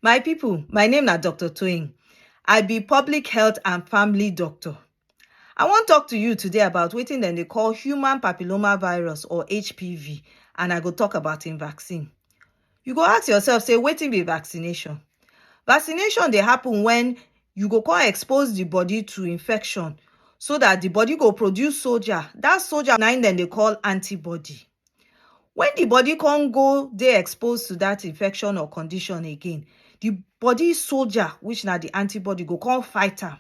My people, my name na Dr. Toyin. I be public health and family doctor. I wan talk to you today about wetin dem dey call human papilloma virus or HPV, and I go talk about im vaccine. You go ask yourself, say wetin be vaccination? Vaccination dey happen when you go come expose the body to infection so that the body go produce soldier. That soldier na im dem dey call antibody. When the body can't go dey exposed to that infection or condition again, the body soldier, which na the antibody, go come fight am.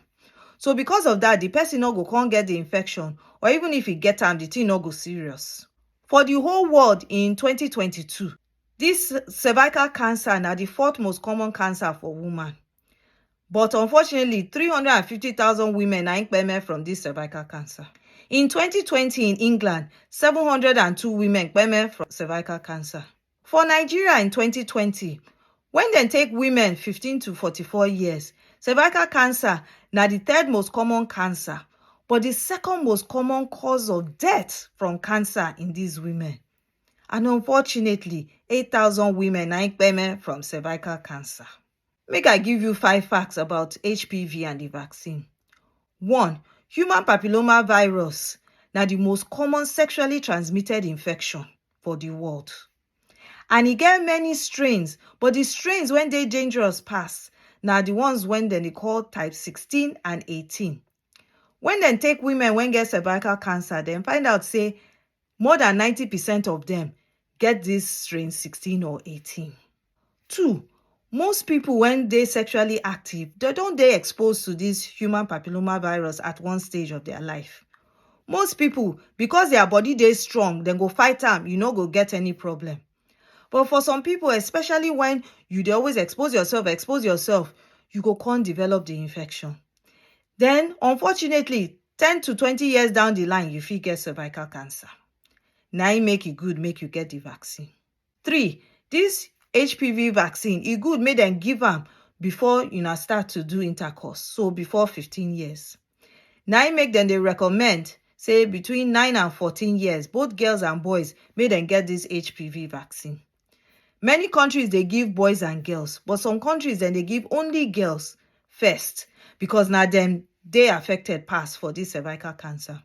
So because of that, the person no go come get the infection, or even if he get am, the thing no go serious. For the whole world in 2022, this cervical cancer na the fourth most common cancer for woman. But unfortunately, 350,000 women na im from this cervical cancer. In 2020 in England, 702 women from cervical cancer. For Nigeria in 2020, when dem take women 15 to 44 years, cervical cancer na the third most common cancer, but the second most common cause of death from cancer in these women. And unfortunately, 8,000 women na im from cervical cancer. Make I give you 5 facts about HPV and the vaccine. 1. Human papilloma virus na the most common sexually transmitted infection for the world. And e get many strains, but the strains when they dangerous pass na the ones when they call type 16 and 18. When they take women when get cervical cancer, then find out say more than 90% of them get this strain 16 or 18. 2. Most people when they sexually active, they don't dey exposed to this human papilloma virus at one stage of their life. Most people, because their body dey strong, then go fight am, you no go get any problem. But for some people, especially when you dey always expose yourself, you go come develop the infection. Then, unfortunately, 10 to 20 years down the line, you fit get cervical cancer. Na im make it good make you get the vaccine. 3. This HPV vaccine, e good make dem give am before una start to do intercourse, so before 15 years. Na im make dem dey recommend say between 9 and 14 years, both girls and boys make dem get this HPV vaccine. Many countries dey give boys and girls, but some countries dem dey give only girls first because na dem dey affected pass for this cervical cancer.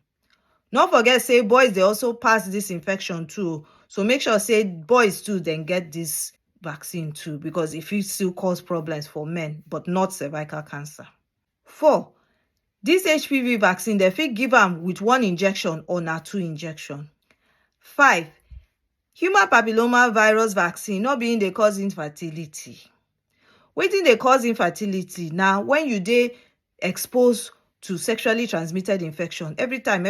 No forget say boys dey also pass this infection too, so make sure say boys too dem get this vaccine too, because it fit still cause problems for men, but not cervical cancer. 4. This HPV vaccine, they fit give am with 1 injection or na 2 injection. 5. Human papilloma virus vaccine not being dey cause infertility. Wetin dey cause infertility na when you dey exposed to sexually transmitted infection. Every time,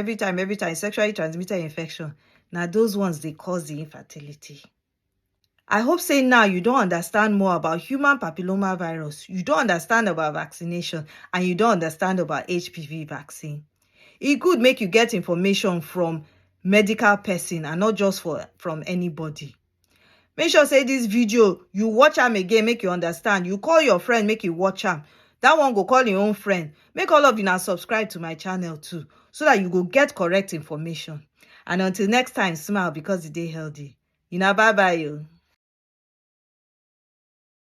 sexually transmitted infection. Now those ones they cause the infertility. I hope say now you don't understand more about human papilloma virus. You don't understand about vaccination, and you don't understand about HPV vaccine. It could make you get information from medical person and not just from anybody. Make sure say this video, you watch am again, make you understand. You call your friend, make you watch am. That one go call your own friend. Make all of you now subscribe to my channel too, so that you go get correct information. And until next time, smile because the day healthy. Bye bye.